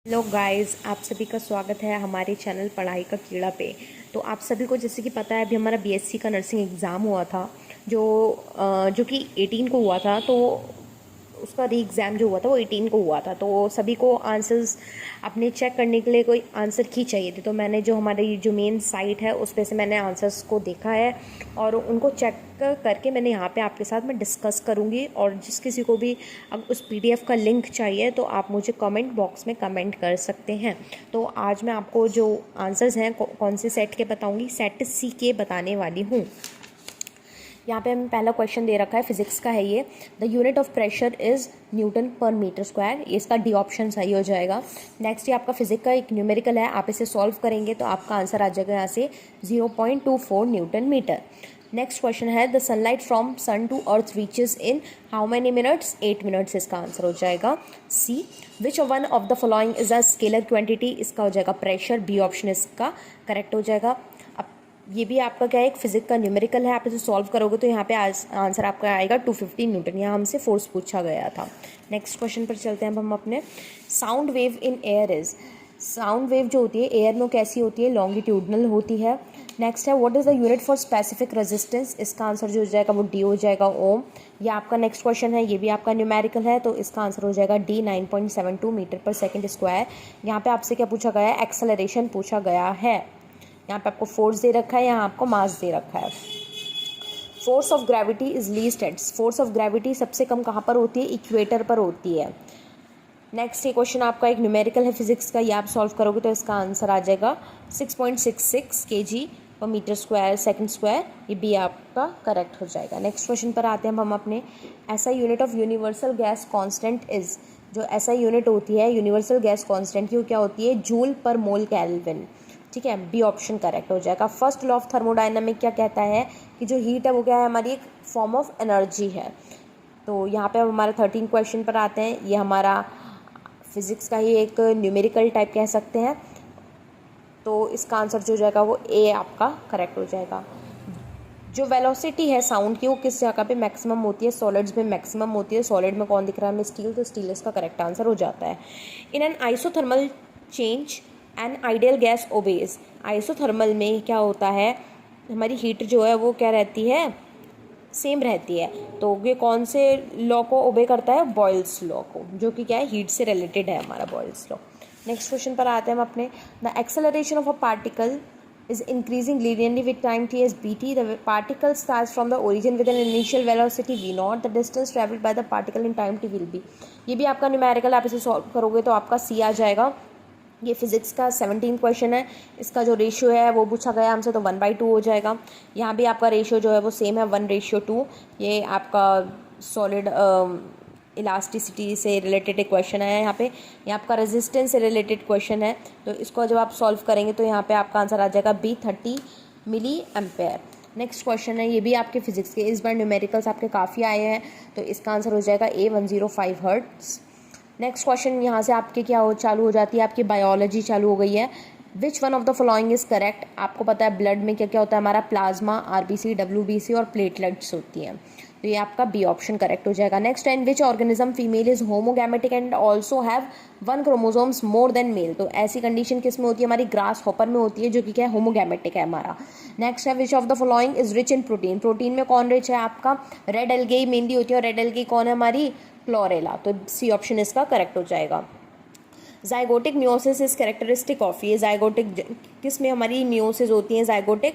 Hello guys, आप सभी का स्वागत है हमारे चैनल पढ़ाई का कीड़ा पे। तो आप सभी को जैसे कि पता है, अभी हमारा बीएससी का नर्सिंग एग्ज़ाम हुआ था जो कि 18 को हुआ था। तो उसका री एग्ज़ाम जो हुआ था वो 18 को हुआ था। तो सभी को आंसर्स अपने चेक करने के लिए कोई आंसर की चाहिए थे। तो मैंने जो हमारी जो मेन साइट है उस पर से मैंने आंसर्स को देखा है और उनको चेक करके मैंने यहाँ पे आपके साथ मैं डिस्कस करूँगी। और जिस किसी को भी अब उस पीडीएफ का लिंक चाहिए तो आप मुझे कमेंट बॉक्स में कमेंट कर सकते हैं। तो आज मैं आपको जो आंसर्स हैं कौन से सेट के बताऊँगी, सेट सी के बताने वाली हूँ। यहाँ पे हमें पहला क्वेश्चन दे रखा है, फिजिक्स का है ये। The unit of pressure is Newton पर मीटर स्क्वायर। ये इसका डी ऑप्शन सही हो जाएगा। नेक्स्ट ये आपका फिजिक्स का एक न्यूमेरिकल है, आप इसे सॉल्व करेंगे तो आपका आंसर आ जाएगा यहाँ से 0.24 न्यूटन मीटर। नेक्स्ट क्वेश्चन है, the sunlight from sun to earth reaches in how many minutes? 8 minutes इसका आंसर हो जाएगा C. Which one of the following is a scalar quantity? इसका हो जाएगा प्रेशर, बी ऑप्शन इसका करेक्ट हो जाएगा। ये भी आपका क्या है, एक फिजिक्स का न्यूमेरिकल है, आप इसे सॉल्व करोगे तो यहाँ पे आंसर आपका आएगा 250 न्यूटन। यहाँ हमसे फोर्स पूछा गया था। नेक्स्ट क्वेश्चन पर चलते हैं अब हम अपने। Sound wave in air is. Sound wave जो होती है एयर में कैसी होती है? लॉन्गिट्यूडनल होती है। नेक्स्ट है, what is the unit for specific resistance? इसका आंसर जो हो जाएगा वो डी हो जाएगा, ओम। ये आपका नेक्स्ट क्वेश्चन है, ये भी आपका न्यूमेरिकल है, तो इसका आंसर हो जाएगा डी, 9.72 मीटर पर सेकेंड स्क्वायर। यहाँ पे आपसे क्या पूछा गया है? एक्सेलरेशन पूछा गया है। यहाँ पे आपको फोर्स दे रखा है, यहाँ आपको मास दे रखा है। Force of gravity is least at. Force of gravity सबसे कम कहाँ पर होती है? इक्वेटर पर होती है। नेक्स्ट ये क्वेश्चन आपका एक न्यूमेरिकल है फिजिक्स का, ये आप सॉल्व करोगे तो इसका आंसर आ जाएगा 6.66 kg पर मीटर स्क्वायर सेकंड स्क्वायर। ये भी आपका करेक्ट हो जाएगा। नेक्स्ट क्वेश्चन पर आते हैं हम अपने। ऐसा unit of universal gas constant is. जो ऐसा यूनिट होती है यूनिवर्सल गैस कांस्टेंट की, वो क्या होती है? जूल पर मोल केल्विन। ठीक है, बी ऑप्शन करेक्ट हो जाएगा। फर्स्ट लॉ ऑफ थर्मोडायनामिक क्या कहता है कि जो हीट है वो क्या है? हमारी एक फॉर्म ऑफ एनर्जी है। तो यहाँ पे हम हमारे 13 क्वेश्चन पर आते हैं। ये हमारा फिजिक्स का ही एक न्यूमेरिकल टाइप कह सकते हैं। तो इसका आंसर जो हो जाएगा वो ए आपका करेक्ट हो जाएगा। जो वेलोसिटी है साउंड की वो किस जगह पे मैक्सिमम होती है? सॉलिड्स में मैक्सिमम होती है। सॉलिड में कौन दिख रहा है हमें? स्टील, तो स्टील इसका करेक्ट आंसर हो जाता है। In an isothermal change an ideal gas obeys. Isothermal में क्या होता है? हमारी हीट जो है वो क्या रहती है? सेम रहती है। तो ये कौन से लॉ को ओबे करता है? बॉयल्स लॉ को, जो कि क्या है? हीट से रिलेटेड है हमारा बॉयल्स लॉ। नेक्स्ट क्वेश्चन पर आते हैं हम अपने। The acceleration of a particle is increasing linearly with time t as bt. The particle starts from the origin with an initial velocity v naught. The distance traveled by the particle in time t will be. ये भी आपका numerical, आप इसे solve करोगे तो आपका सी आ जाएगा। ये फिजिक्स का 17 क्वेश्चन है। इसका जो रेशियो है वो पूछा गया हमसे, तो 1/2 हो जाएगा। यहाँ भी आपका रेशियो जो है वो सेम है, 1:2। ये आपका सॉलिड इलास्टिसिटी से रिलेटेड एक क्वेश्चन है यहाँ पे। ये आपका रेजिस्टेंस से रिलेटेड क्वेश्चन है। तो इसको जब आप सॉल्व करेंगे तो यहाँ पे आपका आंसर आ जाएगा B, 30 milliampere. Next question है, ये भी आपके फिजिक्स के, इस बार न्यूमेरिकल्स आपके काफ़ी आए हैं, तो इसका आंसर हो जाएगा ए, 105 हर्ट्ज। नेक्स्ट क्वेश्चन यहाँ से आपके क्या हो चालू हो जाती है? आपकी बायोलॉजी चालू हो गई है। Which one of the following is correct? आपको पता है ब्लड में क्या क्या होता है? हमारा प्लाज्मा, आरबीसी, डब्ल्यूबीसी और प्लेटलेट्स होती हैं। तो ये आपका बी ऑप्शन करेक्ट हो जाएगा। Next, in which organism female is homogametic and also have 1 chromosomes more than male? तो ऐसी कंडीशन किस में होती है? हमारी ग्रास हॉपर में होती है, जो कि क्या है? होमोगैमेटिक है हमारा। नेक्स्ट है, which of the following is rich in protein? Protein में कौन रिच है? आपका रेड एल्गे मेनली होती है, और रेड एल्गे कौन है? हमारी क्लोरेला। तो सी ऑप्शन इसका करेक्ट हो जाएगा। Zygotic meiosis is characteristic of. ये जाइगोटिक किस में हमारी मियोसिस होती है? जाइगोटिक,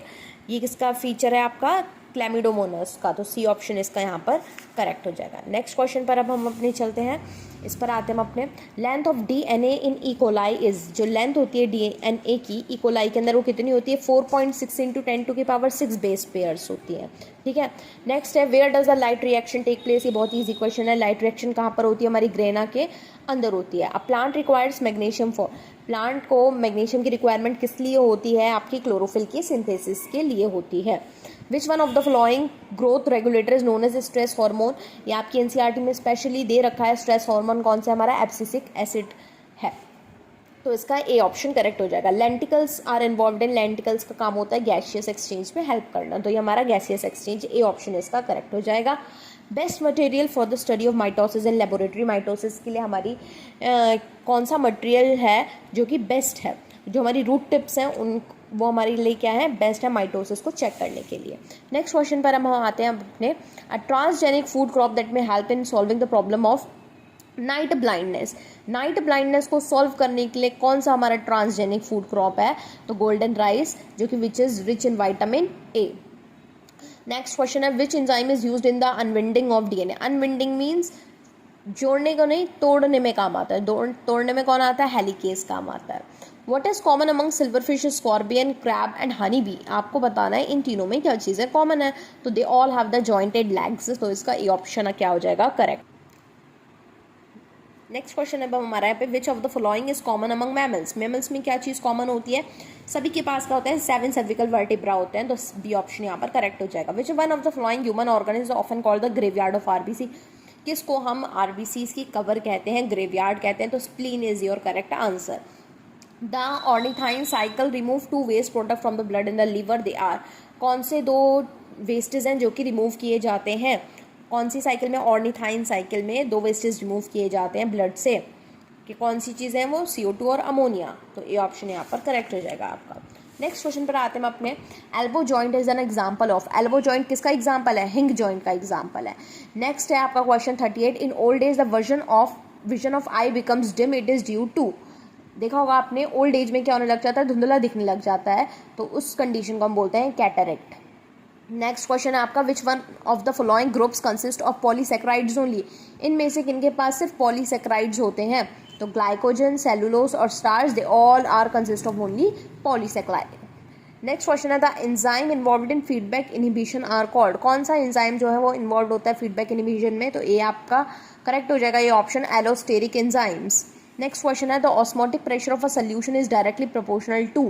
ये किसका फीचर है? आपका क्लैमिडोमोनास का। तो सी ऑप्शन इसका यहाँ पर करेक्ट हो जाएगा। नेक्स्ट क्वेश्चन पर अब हम अपने चलते हैं। इस पर आते हैं हम अपने। Length of DNA in E coli is. जो लेंथ होती है डीएनए की इकोलाई के अंदर वो कितनी होती है? 4.6 × 10⁶ बेस पेयर्स होती है। ठीक है। नेक्स्ट है, where does the light reaction take place? ये बहुत ईजी क्वेश्चन है। लाइट रिएक्शन कहाँ पर होती है? हमारी ग्रेना के अंदर होती है। A plant requires magnesium for. Plant को मैग्नीशियम की रिक्वायरमेंट किस लिए होती है? आपकी क्लोरोफिल की सिंथेसिस के लिए होती है। Which one of the following growth regulator is known as stress hormone? ये आपकी एनसीईआरटी में स्पेशली दे रखा है। स्ट्रेस हार्मोन कौन सा? हमारा एब्सिसिक एसिड है। तो इसका ए ऑप्शन करेक्ट हो जाएगा। Lenticels are involve in, lenticels का काम होता है गैसियस एक्सचेंज में हेल्प करना, तो ये हमारा गैसियस एक्सचेंज, ए ऑप्शन इसका करेक्ट हो जाएगा। Best material for the study of mitosis in laboratory, mitosis के लिए हमारी कौन सा मटेरियल है जो कि बेस्ट है, जो हमारी रूट टिप्स हैं उन वो हमारे लिए क्या है, बेस्ट है माइटोसिस को चेक करने के लिए। नेक्स्ट क्वेश्चन पर हम आते हैं अपने, a transgenic food crop that में help in solving the problem of night blindness. Night blindness को सॉल्व करने के लिए कौन सा हमारा ट्रांसजेनिक फूड क्रॉप है, तो गोल्डन राइस, जो कि which is rich in vitamin A. Next question है, which enzyme is used in the unwinding of DNA. Unwinding means जोड़ने को नहीं, तोड़ने में काम आता है। तोड़ने में कौन आता है, हेलिकेज काम आता है। What is common among silverfish, scorpion, crab and honey bee. आपको बताना है इन तीनों में क्या चीज़ें कॉमन है, तो they all have the jointed legs, तो इसका ए ऑप्शन क्या हो जाएगा, करेक्ट। नेक्स्ट क्वेश्चन है हमारा यहाँ पे, विच of the following is common among mammals. Mammals में क्या चीज़ कॉमन होती है, सभी के पास क्या होते हैं, 7 सर्विकल वर्टिब्रा होते हैं, तो बी ऑप्शन यहाँ पर करेक्ट हो जाएगा। विच one of the following human organ is often called the graveyard of RBC. किसको हम आरबीसी की कवर कहते हैं, ग्रेवयार्ड कहते हैं, तो spleen is your correct answer. The ornithine cycle remove 2 waste product from the blood in the liver, they are. कौन से 2 वेस्टेज हैं जो कि रिमूव किए जाते हैं, कौन सी साइकिल में, ऑर्निथाइन साइकिल में 2 वेस्टेज रिमूव किए जाते हैं ब्लड से, कि कौन सी चीज़ है वो, CO2 और अमोनिया, तो ए ऑप्शन यहाँ पर करेक्ट हो जाएगा आपका। नेक्स्ट क्वेश्चन पर आते हैं हम अपने, elbow joint is an example of. Elbow joint किसका एग्जाम्पल है, हिंग जॉइंट का एग्जाम्पल है। नेक्स्ट है आपका question 38, in old age the vision of eye becomes dim, it is due to. देखा होगा आपने, ओल्ड एज में क्या होने लग जाता है, धुंधला दिखने लग जाता है, तो उस कंडीशन को हम बोलते हैं कैटरेक्ट। नेक्स्ट क्वेश्चन है आपका, which one of the following groups consist of polysaccharides only. इनमें से किनके पास सिर्फ पॉलीसेक्राइड्स होते हैं, तो ग्लाइकोजन, सेलुलोज और starch, they all are consist of only polysaccharide. Next question है, the enzyme involve in feedback inhibition are called. कौन सा एंजाइम जो है वो इन्वॉल्व होता है फीडबैक इनहिबिशन में, तो ए आपका करेक्ट हो जाएगा, ये option allosteric enzymes. Next question है, the osmotic pressure of a solution is directly proportional to.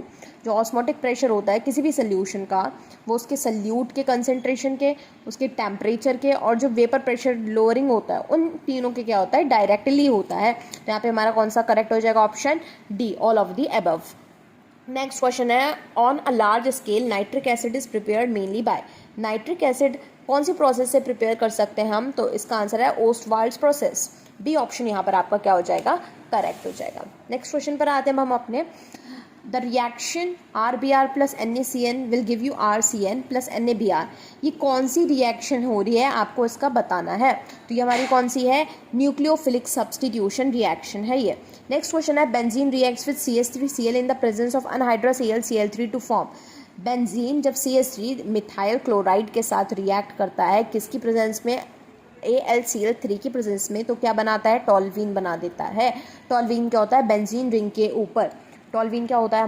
जो ऑस्मोटिक प्रेशर होता है किसी भी सोल्यूशन का, वो उसके सल्यूट के कंसेंट्रेशन के, उसके टेम्परेचर के, और जो वेपर प्रेशर लोअरिंग होता है, उन तीनों के क्या होता है, डायरेक्टली होता है। तो यहाँ पे हमारा कौन सा करेक्ट हो जाएगा, option D, all of the above. Next question है, on a large scale nitric acid is prepared mainly by. Nitric acid कौन सी प्रोसेस से प्रिपेयर कर सकते हैं हम, तो इसका आंसर है ओस्टवाल्ड्स प्रोसेस, बी ऑप्शन यहाँ पर आपका क्या हो जाएगा, करेक्ट हो जाएगा। नेक्स्ट क्वेश्चन पर आते हैं हम अपने, the reaction RBr plus NaCN will give you RCN plus NaBr। ये कौन सी रिएक्शन हो रही है, आपको इसका बताना है, तो ये हमारी कौन सी है, न्यूक्लियोफिलिक सब्सटीट्यूशन रिएक्शन है ये। नेक्स्ट क्वेश्चन है, benzene reacts with CH3Cl in the presence of anhydrous Cl to form. Benzene जब CH3 मिथाइल क्लोराइड के साथ रिएक्ट करता है, किसकी प्रेजेंस में, AlCl3 की प्रेजेंस में, तो क्या बनाता है, टॉल्वीन बना देता है। टॉल्वीन क्या होता है, बेंजीन रिंग के ऊपर। टॉल्वीन क्या होता है,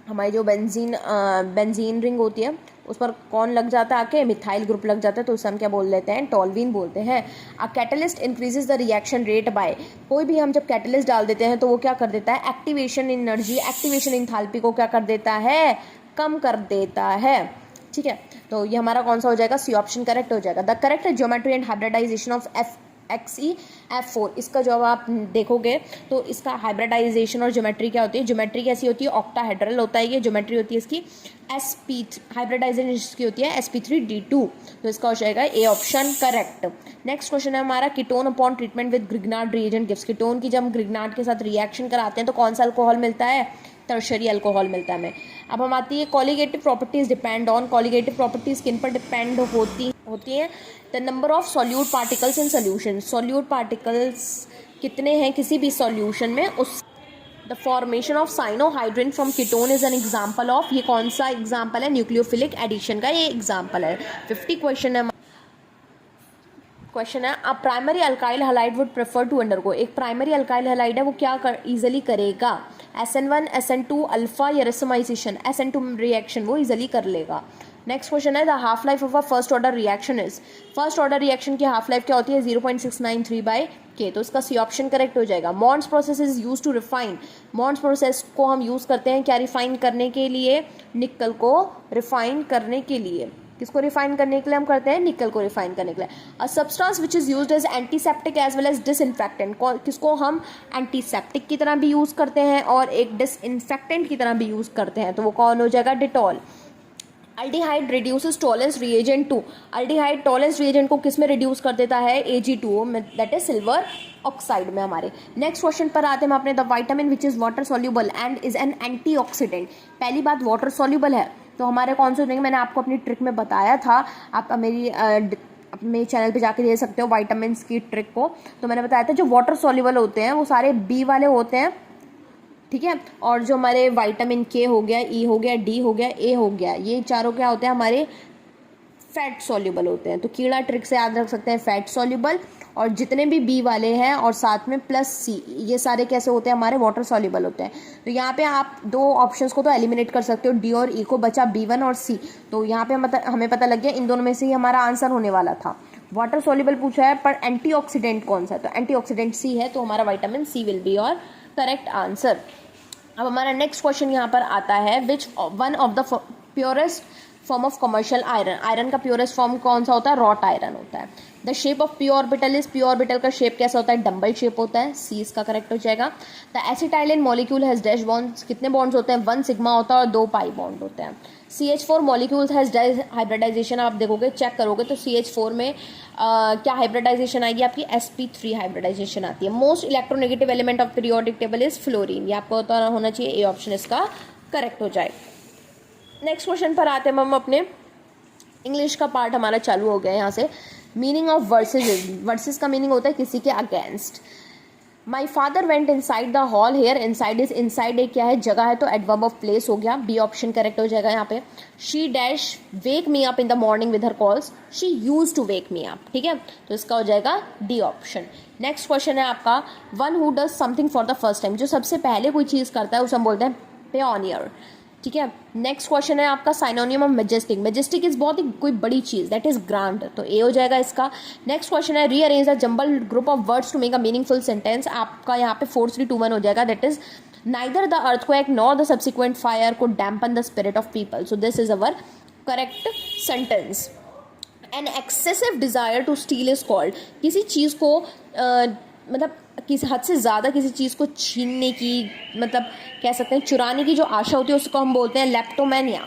हमारी जो बेंजीन रिंग होती है उस पर कौन लग जाता है, आके मिथाइल ग्रुप लग जाता है, तो उसे हम क्या बोल देते हैं, टॉल्वीन बोलते हैं। A catalyst increases the reaction rate by. कोई भी हम जब कैटलिस्ट डाल देते हैं तो वो क्या कर देता है, एक्टिवेशन एनर्जी, एक्टिवेशन एंथैल्पी को क्या कर देता है, कम कर देता है। ठीक है, तो ये हमारा कौन सा हो जाएगा, सी ऑप्शन करेक्ट हो जाएगा। The correct geometry and hybridization of XeF4, इसका जब आप देखोगे तो इसका हाइब्रिडाइजेशन और ज्योमेट्री क्या होती है, ज्योमेट्री कैसी होती है, ऑक्टाहेड्रल होता है ये, ज्योमेट्री होती है इसकी sp3, हाइब्रिडाइजेशन इसकी होती है sp3d2, तो इसका हो जाएगा A option correct. Next question है हमारा, ketone upon treatment with Grignard reagent gives. Ketone की जब ग्रिग्नार्ड के साथ रिएक्शन कराते हैं तो कौन सा अल्कोहल मिलता है, टर्शरी अल्कोहल मिलता है हमें। अब हम आती है colligative properties depend on. Colligative properties किन पर डिपेंड होती हैं, the number of solute particles in solution. Solute particles कितने हैं किसी भी सॉल्यूशन में, उस the formation of cyanohydrin from ketone is an example of. ये कौन सा एग्जाम्पल है, न्यूक्लियोफिलिक एडिशन का ये एग्जाम्पल है। 50 क्वेश्चन है। क्वेश्चन है, a primary alkyl halide would prefer to undergo. एक प्राइमरी अल्काइल हैलाइड है वो क्या इजीली करेगा, SN1 SN2 अल्फा या रेसोमाइजेशन, SN2 रिएक्शन वो इजीली कर लेगा। नेक्स्ट क्वेश्चन है, the half life of a first order reaction is. First order reaction की हाफ लाइफ क्या होती है, 0.693/K, तो इसका सी ऑप्शन करेक्ट हो जाएगा। Mond's process is use to refine. Mond's process को हम यूज करते हैं क्या, रिफाइन करने के लिए, निकल को रिफाइन करने के लिए, किसको रिफाइन करने के लिए हम करते हैं? निकल को रिफाइन करने के लिए। A substance which is used as antiseptic as well as disinfectant, किसको हम एंटीसेप्टिक की तरह भी यूज़ करते हैं और एक डिसइंफेक्टेंट की तरह भी यूज़ करते हैं, तो वो कौन हो जाएगा? Dettol. Aldehyde reduces Tollens reagent to, aldehyde Tollens reagent को किस में रिड्यूस कर देता है? Ag2O में, दैट इज सिल्वर ऑक्साइड में हमारे। नेक्स्ट क्वेश्चन पर आते हैं हम अपने। The vitamin which is water soluble and is an antioxidant, पहली बात वाटर सॉल्यूबल है तो हमारे कौन से होंगे? मैंने आपको अपनी ट्रिक में बताया था, आप मेरे चैनल पे जाके दे सकते हो विटामिन की ट्रिक को। तो मैंने बताया था जो वाटर सॉल्यूबल होते हैं वो सारे बी वाले होते हैं, ठीक है, और जो हमारे विटामिन के हो गया, ई हो गया, डी हो गया, ए हो गया, ये चारों क्या होते हैं? हमारे फैट सॉल्यूबल होते हैं। तो कीड़ा ट्रिक से याद रख सकते हैं फैट सॉल्यूबल, और जितने भी बी वाले हैं और साथ में प्लस सी, ये सारे कैसे होते हैं? हमारे वाटर सॉल्यूबल होते हैं। तो यहाँ पे आप दो ऑप्शंस को तो एलिमिनेट कर सकते हो, डी और ई को, बचा B1 और सी। तो यहाँ पे हमें पता लग गया इन दोनों में से ही हमारा आंसर होने वाला था। वाटर सॉल्यूबल पूछा है पर एंटीऑक्सीडेंट कौन सा है? तो एंटीऑक्सीडेंट सी है, तो हमारा विटामिन सी विल बी और करेक्ट आंसर। अब हमारा नेक्स्ट क्वेश्चन यहाँ पर आता है, which one of the purest form of commercial iron, iron का प्योरेस्ट फॉर्म कौन सा होता है? रॉट आयरन होता है। The shape of P orbital is, P orbital का शेप कैसा होता है? डम्बल शेप होता है, सी इसका करेक्ट हो जाएगा। The acetylene molecule has dash bonds, कितने बॉन्ड्स होते हैं? 1 सिग्मा होता है और 2 पाई बॉन्ड होते हैं। CH4 मॉलिक्यूल्स हैज हाइब्रिडाइजेशन, आप देखोगे चेक करोगे तो CH4 में क्या हाइब्रिडाइजेशन आएगी आपकी? sp3 हाइब्रिडाइजेशन आती है। Most electronegative element of periodic table is fluorine, ये आपको पता होना चाहिए, ए ऑप्शन इसका करेक्ट हो जाए। नेक्स्ट क्वेश्चन पर आते हैं हम अपने। इंग्लिश का पार्ट हमारा चालू हो गया यहाँ से। मीनिंग ऑफ वर्सेज, वर्सेज का मीनिंग होता है किसी के against. My father went inside the hall, here inside is, inside एक क्या है? जगह है, तो एडवर्ब ऑफ प्लेस हो गया, बी ऑप्शन करेक्ट हो जाएगा यहाँ पे। She dash wake me up in the morning with her calls, she use to wake me up, ठीक है, तो इसका हो जाएगा डी ऑप्शन। नेक्स्ट क्वेश्चन है आपका, one who does something for the first time, जो सबसे पहले कोई चीज़ करता है उसे हम बोलते हैं पेओनियर, ठीक है। नेक्स्ट क्वेश्चन है आपका synonym of majestic, majestic is बहुत ही कोई बड़ी चीज, दैट इज ग्रांड, तो ए हो जाएगा इसका। नेक्स्ट क्वेश्चन है rearrange the jumble group of words to make a meaningful sentence, आपका यहाँ पे 4-3-2-1 हो जाएगा, that is neither the earthquake nor the subsequent fire को dampen the spirit of people, so this is our correct sentence. An excessive desire to steal is called, किसी चीज़ को मतलब किसी हद से ज़्यादा किसी चीज़ को छीनने की, मतलब कह सकते हैं चुराने की जो आशा होती है उसको हम बोलते हैं लेप्टोमेनिया,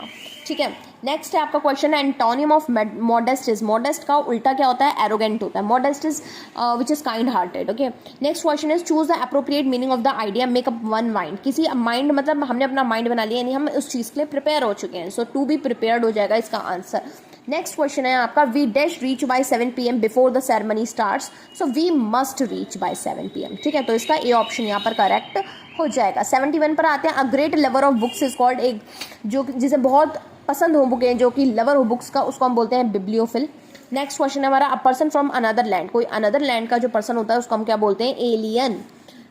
ठीक है। नेक्स्ट है आपका क्वेश्चन है antonym of modest is, modest का उल्टा क्या होता है? एरोगेंट होता है। Modest is which is kind hearted, okay. Next question is choose the appropriate meaning of the idea, make up one mind, किसी माइंड मतलब हमने अपना माइंड बना लिया, यानी हम उस चीज़ के लिए प्रिपेयर हो चुके हैं, सो टू बी प्रिपेयर्ड हो जाएगा इसका आंसर। नेक्स्ट क्वेश्चन है आपका we dash reach by 7 PM before the ceremony starts, so we must reach by 7 PM, ठीक है, तो इसका ए ऑप्शन यहाँ पर करेक्ट हो जाएगा। 71 पर आते हैं, a great lover of books is called, एक जो जिसे बहुत पसंद हो बुकें, जो कि लवर हो बुक्स का, उसको हम बोलते हैं बिब्लियोफिल। नेक्स्ट क्वेश्चन है हमारा, a person from another land, कोई अनदर लैंड का जो पर्सन होता है उसको हम क्या बोलते हैं? Alien,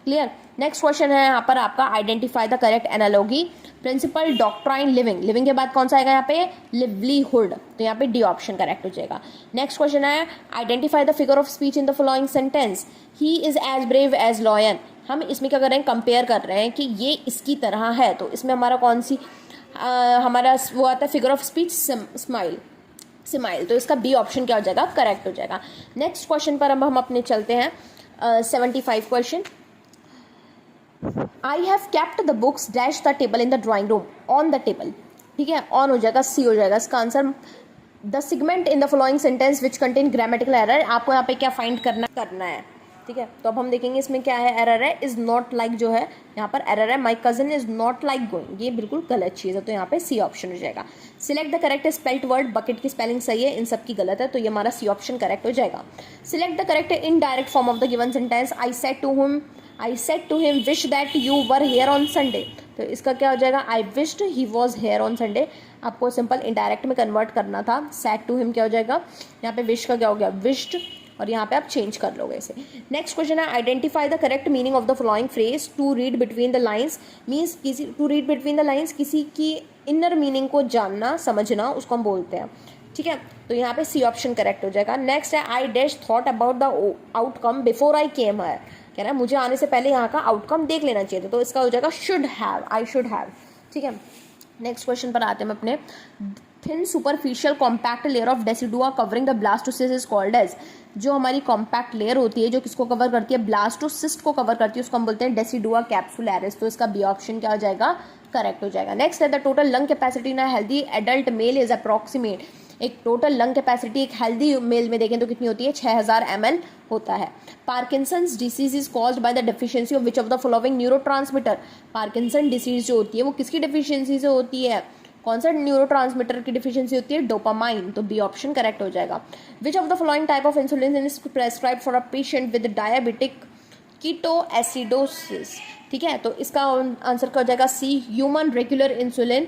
clear. नेक्स्ट क्वेश्चन है यहाँ पर आपका identify the correct analogy, principle doctrine living, living के बाद कौन सा आएगा यहाँ पे? लिवलीहुड, तो यहाँ पे डी ऑप्शन करेक्ट हो जाएगा। नेक्स्ट क्वेश्चन है identify the figure of speech in the following sentence, he is as brave as lion, हम इसमें क्या कर रहे हैं? कंपेयर कर रहे हैं कि ये इसकी तरह है, तो इसमें हमारा कौन सी हमारा वो आता है figure of speech? Smile, smile, तो इसका बी ऑप्शन क्या हो जाएगा? करेक्ट हो जाएगा। नेक्स्ट क्वेश्चन पर अब हम अपने चलते हैं 75 question. I have kept the books dash the table in the drawing room, on the table, ठीक है, ऑन हो जाएगा, सी हो जाएगा इसका answer. The segment in the following sentence which contain grammatical error, आपको यहाँ पे क्या फाइंड करना है, ठीक है, तो अब हम देखेंगे इसमें क्या है, एरर है इज नॉट लाइक, जो है यहाँ पर एरर है my cousin is not like going, ये बिल्कुल गलत चीज़ है, तो यहाँ पे सी ऑप्शन हो जाएगा। Select the correct spelt word, bucket की स्पेलिंग सही है, इन सब की गलत है, तो ये हमारा सी ऑप्शन करेक्ट हो जाएगा। Select the correct indirect form of the given sentence, I said to him wish that you were here on Sunday, तो इसका क्या हो जाएगा? I wished he was here on Sunday, आपको सिंपल इनडायरेक्ट में convert करना था। सैड टू हिम क्या हो जाएगा? यहाँ पे विश का क्या हो गया? विश्ड, और यहाँ पे आप चेंज कर लोगे इसे। नेक्स्ट क्वेश्चन है identify the correct meaning of the following phrase, to read between the lines means, किसी to read between the lines किसी की इनर मीनिंग को जानना समझना, उसको हम बोलते हैं, ठीक है, तो यहाँ पे सी ऑप्शन करेक्ट हो जाएगा। नेक्स्ट है I dash thought about the outcome before I came here, कह रहा है मुझे आने से पहले यहाँ का आउटकम देख लेना चाहिए था, तो इसका हो जाएगा should have, I should have, ठीक है। नेक्स्ट क्वेश्चन पर आते हैं हम अपने thin superficial compact layer of decidua covering the blastocyst is called as. जो हमारी कॉम्पैक्ट लेयर होती है जो किसको कवर करती है, ब्लास्टोसिस्ट को कवर करती है, उसको हम बोलते हैं डेसिडुआ कैप्सुलैरिस। तो इसका बी ऑप्शन क्या हो जाएगा, करेक्ट हो जाएगा। नेक्स्ट है the total lung capacity in a healthy adult mail is approximate. एक टोटल लंग कैपेसिटी एक हेल्दी मेल में देखें तो कितनी होती है, 6000 ml होता है। Parkinson's disease is caused by the deficiency of which of the following neurotransmitter. Parkinson disease जो होती है वो किसकी डेफिशिएंसी से होती है, कौन सा न्यूरोट्रांसमीटर की डिफिशिएंसी होती है, डोपामाइन। तो बी ऑप्शन करेक्ट हो जाएगा। विच of the following type of insulin is prescribed for a patient with diabetic ketoacidosis. ठीक है, तो इसका आंसर क्या हो जाएगा, सी, ह्यूमन रेगुलर इंसुलिन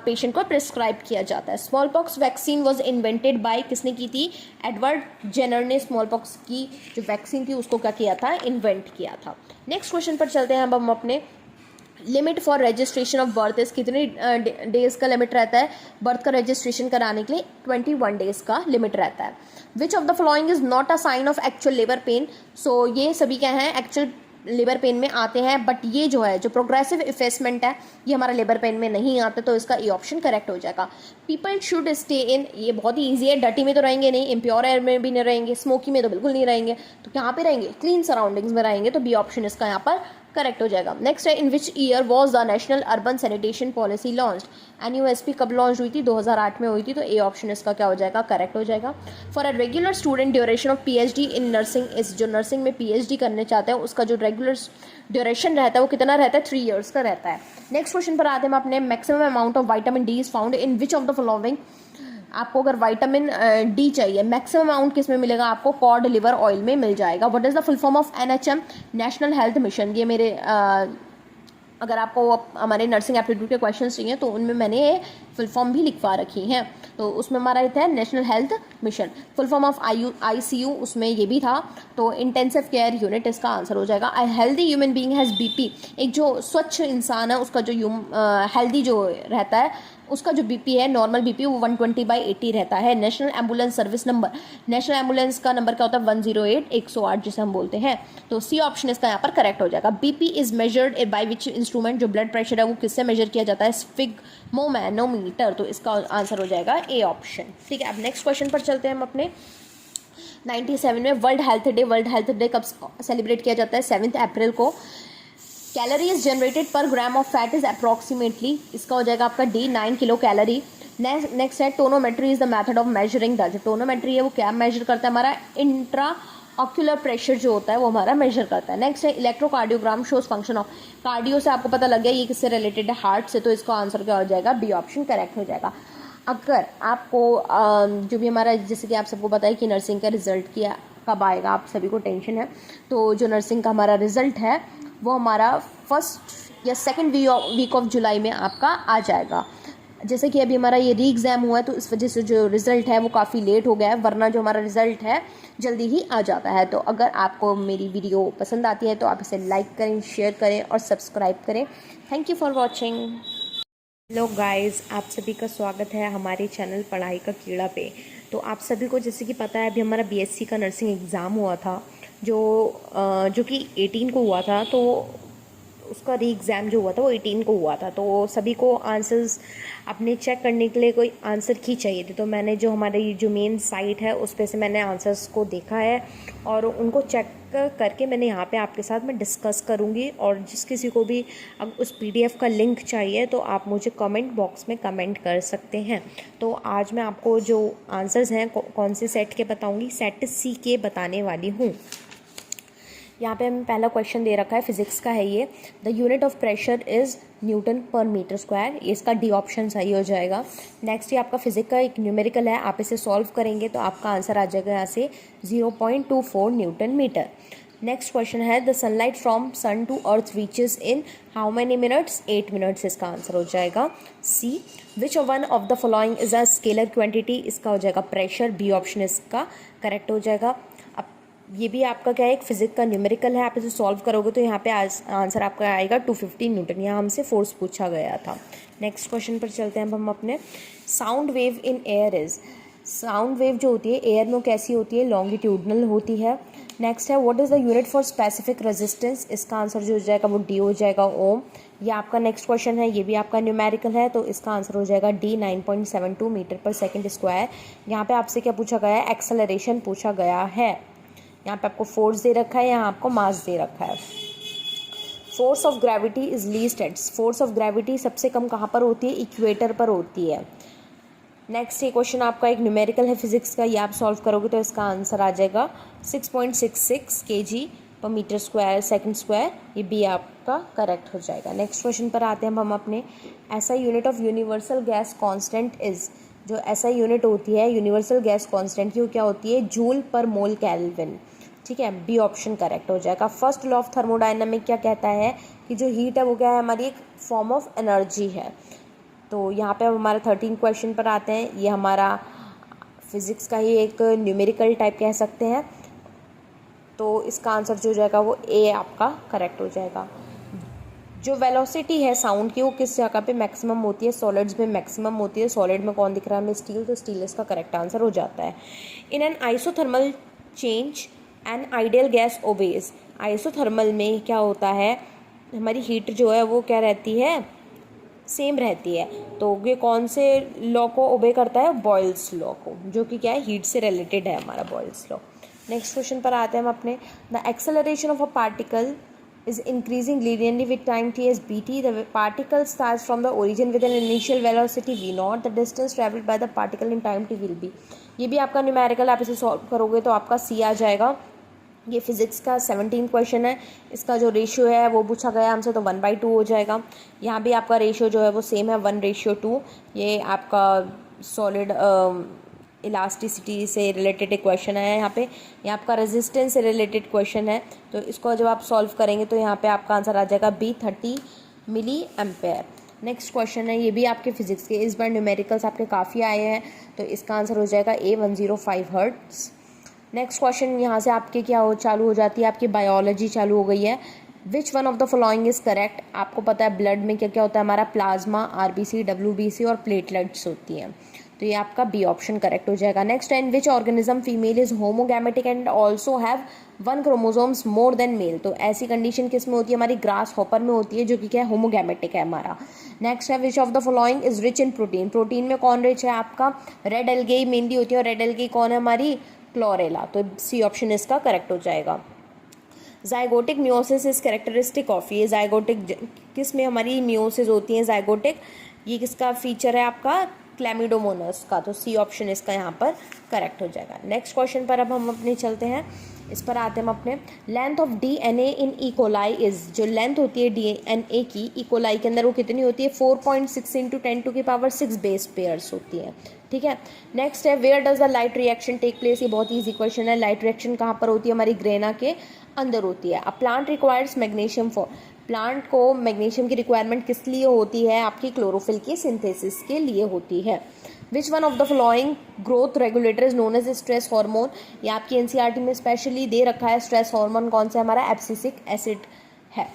पेशेंट को प्रिस्क्राइब किया जाता है। Small pox vaccine was invented by, किसने की थी, एडवर्ड जेनर ने स्मॉल पॉक्स की जो वैक्सीन थी उसको क्या किया था, इन्वेंट किया था। नेक्स्ट क्वेश्चन पर चलते हैं अब हम अपने। Limit for registration of birth is, कितने डेज का लिमिट रहता है बर्थ का रजिस्ट्रेशन कराने के लिए, 21 डेज का लिमिट रहता है। Which of the following is not a sign of actual labour pain. So ये सभी क्या हैं, एक्चुअल लेबर पेन में आते हैं, बट ये जो है जो प्रोग्रेसिव इफेसमेंट है ये हमारा लेबर पेन में नहीं आता, तो इसका ए ऑप्शन करेक्ट हो जाएगा। पीपल शुड स्टे इन, ये बहुत ही ईजी है, डर्टी में तो रहेंगे नहीं, इम्प्योर एयर में भी नहीं रहेंगे, स्मोकी में तो बिल्कुल नहीं रहेंगे, तो कहाँ पे रहेंगे, क्लीन सराउंडिंग्स में रहेंगे, तो बी ऑप्शन इसका यहाँ पर करेक्ट हो जाएगा। नेक्स्ट है, in which year was the national urban sanitation policy launched. NUSP कब लॉन्च हुई थी, 2008 में हुई थी, तो ए ऑप्शन इसका क्या हो जाएगा, करेक्ट हो जाएगा। For a regular student duration of PhD in nursing इस, जो नर्सिंग में PhD करने चाहते हैं उसका जो रेगुलर ड्यूरेशन रहता है वो कितना रहता है, 3 years का रहता है। नेक्स्ट क्वेश्चन पर आते हैं हम अपने। Maximum amount of vitamin D is found in which of the following. आपको अगर विटामिन डी चाहिए, मैक्सिमम अमाउंट किस में मिलेगा आपको, कॉड लिवर ऑयल में मिल जाएगा। What is the full form of NHM, national health mission. ये मेरे अगर आपको हमारे नर्सिंग एप्टीट्यूड के क्वेश्चन चाहिए तो उनमें मैंने फुल फॉर्म भी लिखवा रखी हैं, तो उसमें हमारा ये था national health mission. Full form of ICU उसमें ये भी था, तो इंटेंसिव केयर यूनिट इसका आंसर हो जाएगा। A healthy human being has BP, एक जो स्वच्छ इंसान है उसका जो हेल्दी जो रहता है उसका जो BP है, नॉर्मल BP वो 120/80 रहता है। National ambulance service number, national ambulance का नंबर क्या होता है, 108, 108 जिसे हम बोलते हैं, तो सी ऑप्शन इसका यहाँ पर करेक्ट हो जाएगा। BP is measured by which instrument, जो ब्लड प्रेशर है वो किससे मेजर किया जाता है, स्फिग्मोमैनोमीटर, तो इसका आंसर हो जाएगा ए ऑप्शन। ठीक है, अब नेक्स्ट क्वेश्चन पर चलते हैं हम अपने। 97 में वर्ल्ड हेल्थ डे कब सेलिब्रेट किया जाता है, 7 अप्रैल को। कैलोरीज जनरेटेड पर gram of fat is approximately, इसका हो जाएगा आपका D, 9 किलो कैलोरी। नेक्स्ट है tonometry is the method of measuring the, जो टोनोमेट्री है वो क्या मेजर करता है, हमारा इंट्रा ऑक्यूलर प्रेशर जो होता है वो हमारा मेजर करता है। नेक्स्ट है electrocardiogram shows function of, cardio से आपको पता लग गया ये किससे रिलेटेड है, हार्ट से, तो इसका आंसर क्या हो जाएगा, बी ऑप्शन करेक्ट हो जाएगा। अगर आपको जो भी हमारा, जैसे कि आप सबको पता है कि नर्सिंग का रिजल्ट किया कब आएगा, आप सभी को टेंशन है, तो जो नर्सिंग का हमारा रिजल्ट है वो हमारा 1st या 2nd वीक ऑफ जुलाई में आपका आ जाएगा। जैसे कि अभी हमारा ये री एग्ज़ाम हुआ है तो इस वजह से जो रिज़ल्ट है वो काफ़ी लेट हो गया है, वरना जो हमारा रिज़ल्ट है जल्दी ही आ जाता है। तो अगर आपको मेरी वीडियो पसंद आती है तो आप इसे लाइक करें, शेयर करें और सब्सक्राइब करें। Thank you for watching. Hello guys, आप सभी का स्वागत है हमारे चैनल पढ़ाई का कीड़ा पे। तो आप सभी को जैसे कि पता है अभी हमारा BSc का नर्सिंग एग्ज़ाम हुआ था जो कि 18 को हुआ था, तो उसका री एग्ज़ाम जो हुआ था वो 18 को हुआ था। तो सभी को आंसर्स अपने चेक करने के लिए कोई आंसर की चाहिए थे, तो मैंने जो हमारी जो मेन साइट है उस पे से मैंने आंसर्स को देखा है और उनको चेक करके मैंने यहाँ पे आपके साथ मैं डिस्कस करूँगी। और जिस किसी को भी अब उस PDF का लिंक चाहिए तो आप मुझे कमेंट बॉक्स में कमेंट कर सकते हैं। तो आज मैं आपको जो आंसर्स हैं कौन से सेट के बताऊँगी, सेट C के बताने वाली हूँ। यहाँ पे हमें पहला क्वेश्चन दे रखा है, फिजिक्स का है ये। The unit of pressure is Newton पर मीटर स्क्वायर, इसका D ऑप्शन सही हो जाएगा। नेक्स्ट ये आपका फिजिक्स का एक न्यूमेरिकल है, आप इसे सॉल्व करेंगे तो आपका आंसर आ जाएगा यहाँ से 0.24 न्यूटन मीटर। नेक्स्ट क्वेश्चन है, the sunlight from sun to earth reaches in how many minutes, 8 minutes, इसका आंसर हो जाएगा C। Which one of the following is a scalar quantity, इसका हो जाएगा प्रेशर, B ऑप्शन इसका करेक्ट हो जाएगा। ये भी आपका क्या है, एक फिजिक्स का न्यूमेरिकल है, आप इसे सॉल्व करोगे तो यहाँ पे आंसर आपका आएगा 250 न्यूटन। यहाँ हमसे फोर्स पूछा गया था। नेक्स्ट क्वेश्चन पर चलते हैं अब हम अपने। Sound wave in air is, sound wave जो होती है एयर में कैसी होती है, लॉन्गिट्यूडनल होती है। नेक्स्ट है what is the unit for specific resistance, इसका आंसर जो हो जाएगा वो डी हो जाएगा, ओम। ये आपका नेक्स्ट क्वेश्चन है, ये भी आपका न्यूमेरिकल है, तो इसका आंसर हो जाएगा डी, 9.72 मीटर पर सेकंड स्क्वायर। यहाँ पे आपसे क्या पूछा गया है, एक्सेलरेशन पूछा गया है। यहाँ पे आपको फोर्स दे रखा है, यहाँ आपको मास दे रखा है। Force of gravity is least at, force of gravity सबसे कम कहाँ पर होती है, इक्वेटर पर होती है। नेक्स्ट ये क्वेश्चन आपका एक न्यूमेरिकल है फिजिक्स का, ये आप सॉल्व करोगे तो इसका आंसर आ जाएगा 6.66 kg पर मीटर स्क्वायर सेकंड स्क्वायर, ये भी आपका करेक्ट हो जाएगा। नेक्स्ट क्वेश्चन पर आते हैं हम अपने, ऐसा unit of universal gas constant is, जो ऐसा यूनिट होती है यूनिवर्सल गैस कांस्टेंट की, वो क्या होती है, जूल पर मोल केल्विन। ठीक है, बी ऑप्शन करेक्ट हो जाएगा। फर्स्ट लॉ ऑफ थर्मोडायनामिक क्या कहता है कि जो हीट है वो क्या है, हमारी एक फॉर्म ऑफ एनर्जी है। तो यहाँ पे हम हमारे 13 क्वेश्चन पर आते हैं, ये हमारा फिज़िक्स का ही एक न्यूमेरिकल टाइप कह सकते हैं, तो इसका आंसर जो हो जाएगा वो ए आपका करेक्ट हो जाएगा। जो वेलोसिटी है साउंड की वो किस जगह पे मैक्सिमम होती है, सॉलिड्स में मैक्सिमम होती है। सॉलिड में कौन दिख रहा है हमें, स्टील, तो स्टील इसका करेक्ट आंसर हो जाता है। In an isothermal change an ideal gas obeys, isothermal में क्या होता है, हमारी हीट जो है वो क्या रहती है, सेम रहती है। तो ये कौन से लॉ को ओबे करता है, बॉयल्स लॉ को, जो कि क्या है, हीट से रिलेटेड है हमारा बॉयल्स लॉ। नेक्स्ट क्वेश्चन पर आते हैं हम अपने, the acceleration of a particle is increasing linearly with time t as bt. The particle starts from the origin with an initial velocity v naught. The distance traveled by the particle in time t will be. ये भी आपका numerical, आप इसे solve करोगे तो आपका सी आ जाएगा। ये फिजिक्स का 17 क्वेश्चन है, इसका जो रेशियो है वो पूछा गया हमसे, तो 1/2 हो जाएगा। यहाँ भी आपका रेशियो जो है वो सेम है, 1:2। ये आपका सॉलिड इलास्टिसिटी से रिलेटेड एक क्वेश्चन है यहाँ पे, ये आपका रेजिस्टेंस से रिलेटेड क्वेश्चन है, तो इसको जब आप सॉल्व करेंगे तो यहाँ पे आपका आंसर आ जाएगा B, 30 milliampere. Next question है, ये भी आपके फिजिक्स के, इस बार न्यूमेरिकल्स आपके काफ़ी आए हैं, तो इसका आंसर हो जाएगा ए, 105 हर्ट्ज। नेक्स्ट क्वेश्चन यहाँ से आपके क्या हो चालू हो जाती है, आपकी बायोलॉजी चालू हो गई है। Which one of the following is correct, आपको पता है ब्लड में क्या क्या होता है, हमारा प्लाज्मा, आरबीसी, डब्ल्यूबीसी और प्लेटलेट्स होती हैं, तो ये आपका बी ऑप्शन करेक्ट हो जाएगा। Next, and which organism female is homogametic and also have 1 chromosomes more than male, तो ऐसी कंडीशन किस में होती है, हमारी ग्रास हॉपर में होती है, जो कि क्या है, होमोगैमेटिक है हमारा। नेक्स्ट है, which of the following is rich in protein, protein में कौन रिच है, आपका रेड एल्गे मेनली होती है, और रेड एल्गे कौन है, हमारी क्लोरेला, तो सी ऑप्शन इसका करेक्ट हो जाएगा। Zygotic meiosis is characteristic of, ये जाइगोटिक किस में हमारी मियोसिस होती है, जाइगोटिक, ये किसका फीचर है आपका, क्लैमिडोमोनास का, तो सी ऑप्शन इसका यहाँ पर करेक्ट हो जाएगा। नेक्स्ट क्वेश्चन पर अब हम अपने चलते हैं, इस पर आते हैं हम अपने, length of DNA in E coli is, जो लेंथ होती है डीएनए की इकोलाई के अंदर वो कितनी होती है, 4.6 × 10⁶ बेस पेयर्स होती है। ठीक है, नेक्स्ट है, where does the light reaction take place, ये बहुत ईजी क्वेश्चन है, लाइट रिएक्शन कहाँ पर होती है, हमारी ग्रेना के अंदर होती है। A plant requires magnesium for, plant को मैग्नीशियम की रिक्वायरमेंट किस लिए होती है, आपकी क्लोरोफिल की सिंथेसिस के लिए होती है। Which one of the following growth regulator is known as stress hormone, ये आपकी एनसीईआरटी में स्पेशली दे रखा है, स्ट्रेस हार्मोन कौन सा है, हमारा एब्सिसिक एसिड है,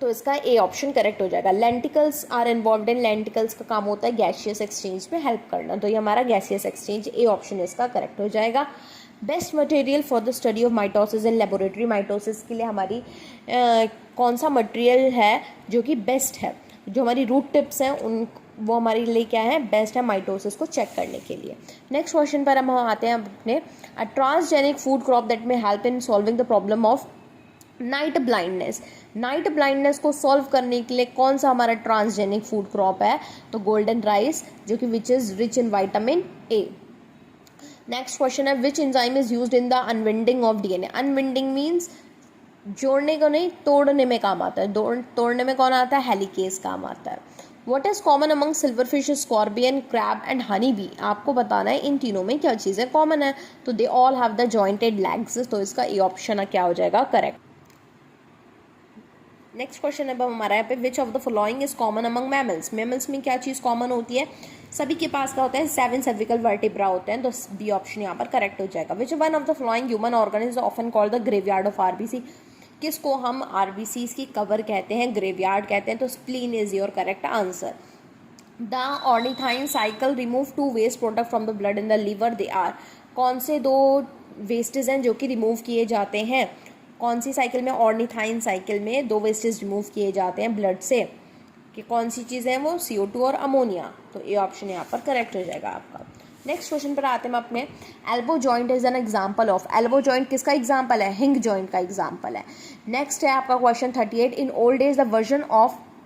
तो इसका ए ऑप्शन करेक्ट हो जाएगा। Lenticels are involve in, lenticels का काम होता है गैसियस एक्सचेंज में हेल्प करना, तो ये हमारा गैसियस एक्सचेंज, ए ऑप्शन इसका करेक्ट हो जाएगा। Best material for the study of mitosis in laboratory, mitosis के लिए हमारी कौन सा मटेरियल है जो कि बेस्ट है, जो हमारी रूट टिप्स हैं उन वो हमारे लिए क्या है, बेस्ट है माइटोसिस को चेक करने के लिए। नेक्स्ट क्वेश्चन पर हम आते हैं अपने, a transgenic food crop that में help in solving the problem of night blindness, night blindness को सॉल्व करने के लिए कौन सा हमारा ट्रांसजेनिक फूड क्रॉप है, तो गोल्डन राइस, जो कि which is rich in vitamin A. Next question है, which enzyme is used in the unwinding of DNA, unwinding means जोड़ने को नहीं, तोड़ने में काम आता है, तोड़ने में कौन आता है, हेलिकेज काम आता है। What is common among silverfish, scorpion, crab and honey bee, आपको बताना है इन तीनों में क्या चीज़ें कॉमन है, तो they all have the jointed legs, तो इसका ए ऑप्शन क्या हो जाएगा, करेक्ट। नेक्स्ट क्वेश्चन अब हमारा यहाँ पे, विच of the following is common among mammals, mammals में क्या चीज़ कॉमन होती है, सभी के पास क्या होता है, 7 सर्विकल वर्टिब्रा होते हैं, तो बी ऑप्शन यहाँ पर करेक्ट हो जाएगा। विच one of the following human organ is often called the graveyard of RBC, किसको हम आरबीसी की कवर कहते हैं, ग्रेवयार्ड कहते हैं, तो spleen is your correct answer. The ornithine cycle remove 2 waste product from the blood in the liver, they are, कौन से 2 वेस्टेज हैं जो कि रिमूव किए जाते हैं। कौन सी साइकिल में? ऑर्निथाइन साइकिल में 2 वेस्टेज रिमूव किए जाते हैं ब्लड से। कि कौन सी चीज़ है वो? CO2 और अमोनिया। तो ए ऑप्शन यहाँ पर करेक्ट हो जाएगा आपका। नेक्स्ट क्वेश्चन पर आते हैं हम अपने। Elbow joint is an example of. Elbow joint किसका एग्जाम्पल है? हिंग जॉइंट का एग्जाम्पल है। नेक्स्ट है आपका question 38। In old age the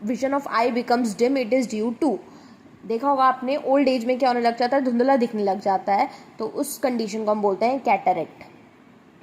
vision of eye becomes dim, it is due to. देखा होगा आपने, ओल्ड एज में क्या होने लग जाता है? धुंधला दिखने लग जाता है, तो उस कंडीशन को हम बोलते हैं कैटरेक्ट।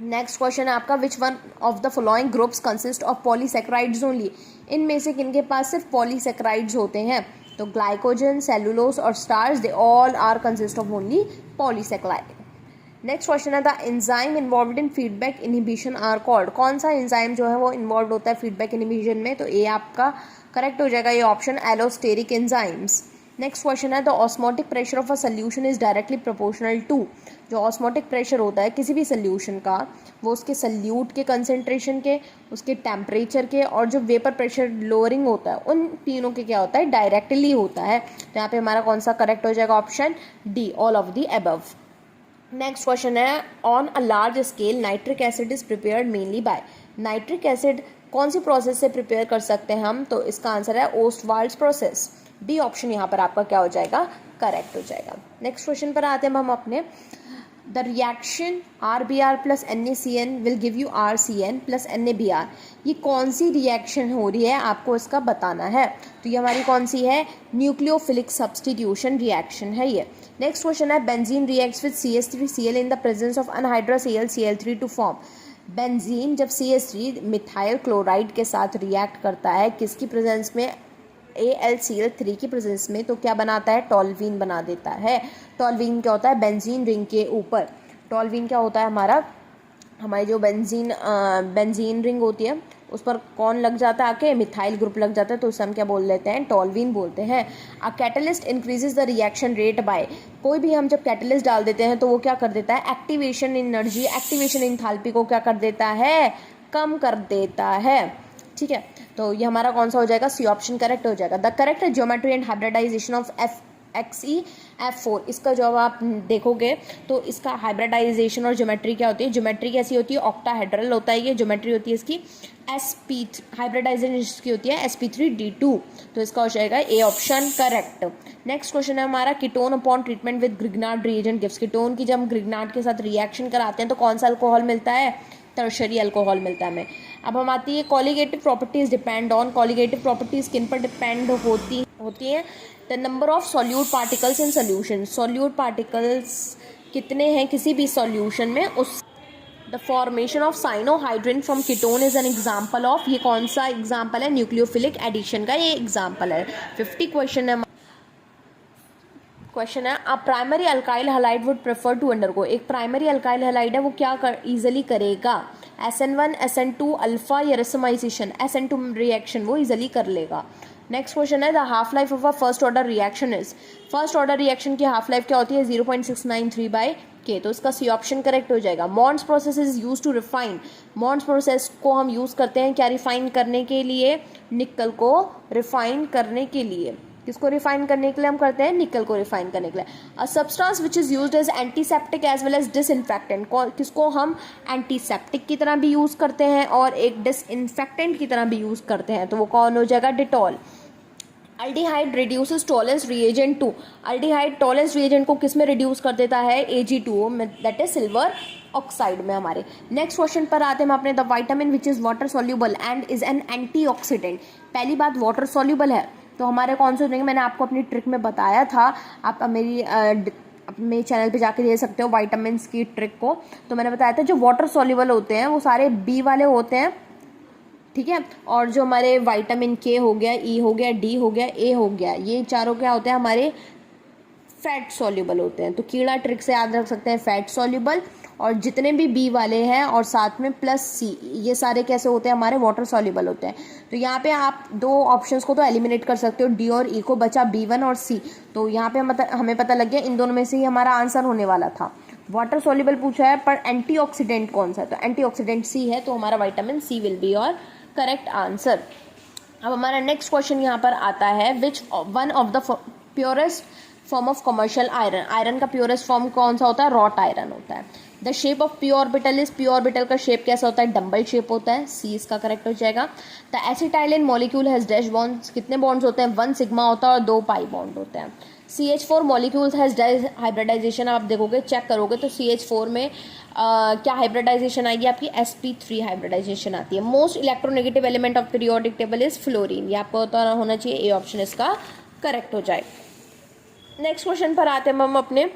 नेक्स्ट क्वेश्चन है आपका। Which one of the following groups consist of polysaccharides only. इनमें से किनके पास सिर्फ पॉलीसेक्राइड्स होते हैं? तो ग्लाइकोजन, सेलुलोज और starch, they all are consist of only polysaccharide. Next question है the enzyme involved in feedback inhibition are called. कौन सा एंजाइम जो है वो इन्वॉल्व होता है फीडबैक इनहिबिशन में? तो ये आपका करेक्ट हो जाएगा, ये option allosteric enzymes. Next question है the osmotic pressure of a solution is directly proportional to. जो ऑस्मोटिक प्रेशर होता है किसी भी सोल्यूशन का, वो उसके सल्यूट के कंसेंट्रेशन के, उसके टेम्परेचर के, और जो वेपर प्रेशर लोअरिंग होता है, उन तीनों के क्या होता है? डायरेक्टली होता है। तो यहाँ पे हमारा कौन सा करेक्ट हो जाएगा? Option D, all of the above. Next question है on a large scale nitric acid is prepared mainly by. Nitric acid कौन सी प्रोसेस से प्रिपेयर कर सकते हैं हम? तो इसका आंसर है ओस्टवाल्ड्स प्रोसेस। बी ऑप्शन यहाँ पर आपका क्या हो जाएगा? करेक्ट हो जाएगा। नेक्स्ट क्वेश्चन पर आते हैं हम अपने। The reaction RBr plus NaCN will give you RCN plus NaBr। ये कौन सी रिएक्शन हो रही है आपको इसका बताना है। तो ये हमारी कौन सी है? न्यूक्लियोफिलिक सब्सटीट्यूशन रिएक्शन है ये। नेक्स्ट क्वेश्चन है benzene reacts with CH3Cl in the presence of anhydrous Cl3 to form. Benzene जब CH3 मिथाइल क्लोराइड के साथ रिएक्ट करता है किसकी प्रेजेंस में? AlCl3 की प्रेजेंस में, तो क्या बनाता है? टॉल्वीन बना देता है। टॉल्वीन क्या होता है? बेंजीन रिंग के ऊपर। टॉल्वीन क्या होता है हमारा? हमारी जो बेंजीन रिंग होती है उस पर कौन लग जाता है? आके मिथाइल ग्रुप लग जाता है, तो उसे हम क्या बोल लेते हैं? टॉल्वीन बोलते हैं। A catalyst increases the reaction rate by. कोई भी हम जब कैटलिस्ट डाल देते हैं तो वो क्या कर देता है? एक्टिवेशन एनर्जी, एक्टिवेशन एंथैल्पी को क्या कर देता है? कम कर देता है। ठीक है, तो ये हमारा कौन सा हो जाएगा? सी ऑप्शन करेक्ट हो जाएगा। The correct geometry and hybridization of XeF4। इसका जब आप देखोगे तो इसका हाइब्रिडाइजेशन और ज्योमेट्री क्या होती है? ज्योमेट्री कैसी होती है? ऑक्टाहेड्रल होता है ये। ज्योमेट्री होती है इसकी sp3, हाइब्रिडाइजेशन इसकी होती है sp3d2। तो इसका हो जाएगा A option correct. Next question है हमारा। Ketone upon treatment with Grignard reagent gives. Ketone की जब हम ग्रिग्नार्ड के साथ रिएक्शन कराते हैं तो कौन सा अल्कोहल मिलता है? टर्शरी अल्कोहल मिलता है हमें। अब हम आती है colligative properties depend on. Colligative properties किन पर डिपेंड होती हैं? The number of solute particles in solution. Solute particles कितने हैं किसी भी सॉल्यूशन में, उस the formation of cyanohydrin from ketone is an example of. ये कौन सा एग्जाम्पल है? न्यूक्लियोफिलिक एडिशन का ये एग्जाम्पल है। 50 क्वेश्चन है a primary alkyl halide would prefer to undergo. एक प्राइमरी अल्काइल हैलाइड है वो क्या ईजिली करेगा? SN1 SN2 अल्फा या रेसमाइजेशन, SN2 रिएक्शन वो ईजिली कर लेगा। नेक्स्ट क्वेश्चन है the half life of a first order reaction is. First order reaction की हाफ लाइफ क्या होती है? 0.693/K। तो इसका सी ऑप्शन करेक्ट हो जाएगा। Mond's process is use to refine. Mond's process को हम यूज करते हैं क्या रिफाइन करने के लिए? निकल को रिफाइन करने के लिए। किसको रिफाइन करने के लिए हम करते हैं? निकल को रिफाइन करने के लिए। A substance which is used as antiseptic as well as disinfectant. किसको हम एंटीसेप्टिक की तरह भी यूज करते हैं और एक डिसइंफेक्टेंट की तरह भी यूज करते हैं, तो वो कौन हो जाएगा? Dettol. Aldehyde reduces Tollens reagent to. Aldehyde Tollens reagent को किस में रिड्यूस कर देता है? Ag2 में, दैट इज सिल्वर ऑक्साइड में हमारे। नेक्स्ट क्वेश्चन पर आते हैं हम अपने। The vitamin which is water soluble and is an antioxidant. पहली बात वाटर सॉल्यूबल है तो हमारे कौन से होंगे? मैंने आपको अपनी ट्रिक में बताया था, आप मेरे चैनल पे जाके दे सकते हो विटामिन की ट्रिक को। तो मैंने बताया था जो वाटर सॉल्यूबल होते हैं वो सारे बी वाले होते हैं, ठीक है। और जो हमारे विटामिन के हो गया, ई हो गया, डी हो गया, ए हो गया, ये चारों क्या होते हैं? हमारे फैट सॉल्यूबल होते हैं। तो कीड़ा ट्रिक से याद रख सकते हैं फैट सॉल्यूबल। और जितने भी बी वाले हैं और साथ में प्लस सी, ये सारे कैसे होते हैं? हमारे वाटर सॉल्यूबल होते हैं। तो यहाँ पे आप दो ऑप्शंस को तो एलिमिनेट कर सकते हो, डी और ई को, बचा B1 और सी। तो यहाँ पे हमें पता लग गया इन दोनों में से ही हमारा आंसर होने वाला था। वाटर सॉल्यूबल पूछा है पर एंटीऑक्सीडेंट कौन सा है? तो एंटीऑक्सीडेंट सी है, तो हमारा विटामिन सी विल बी और करेक्ट आंसर। अब हमारा नेक्स्ट क्वेश्चन यहाँ पर आता है which one of the purest form of commercial iron. Iron का प्योरेस्ट फॉर्म कौन सा होता है? रॉट आयरन होता है। The shape of P orbital is, P orbital का शेप कैसा होता है, डम्बल शेप होता है, सी इसका करेक्ट हो जाएगा। The acetylene molecule has dash bonds, कितने बॉन्ड्स होते हैं, 1 सिग्मा होता है और 2 पाई बॉन्ड होते हैं। CH4 molecules has die hybridisation, आप देखोगे चेक करोगे तो CH4 में क्या हाइब्रिडाइजेशन आएगी आपकी, sp3 हाइब्रिडाइजेशन आती है। Most electronegative element of periodic table is fluorine, ये आपको पता होना चाहिए, ए ऑप्शन इसका करेक्ट हो जाए। नेक्स्ट क्वेश्चन पर आते हैं हम अपने,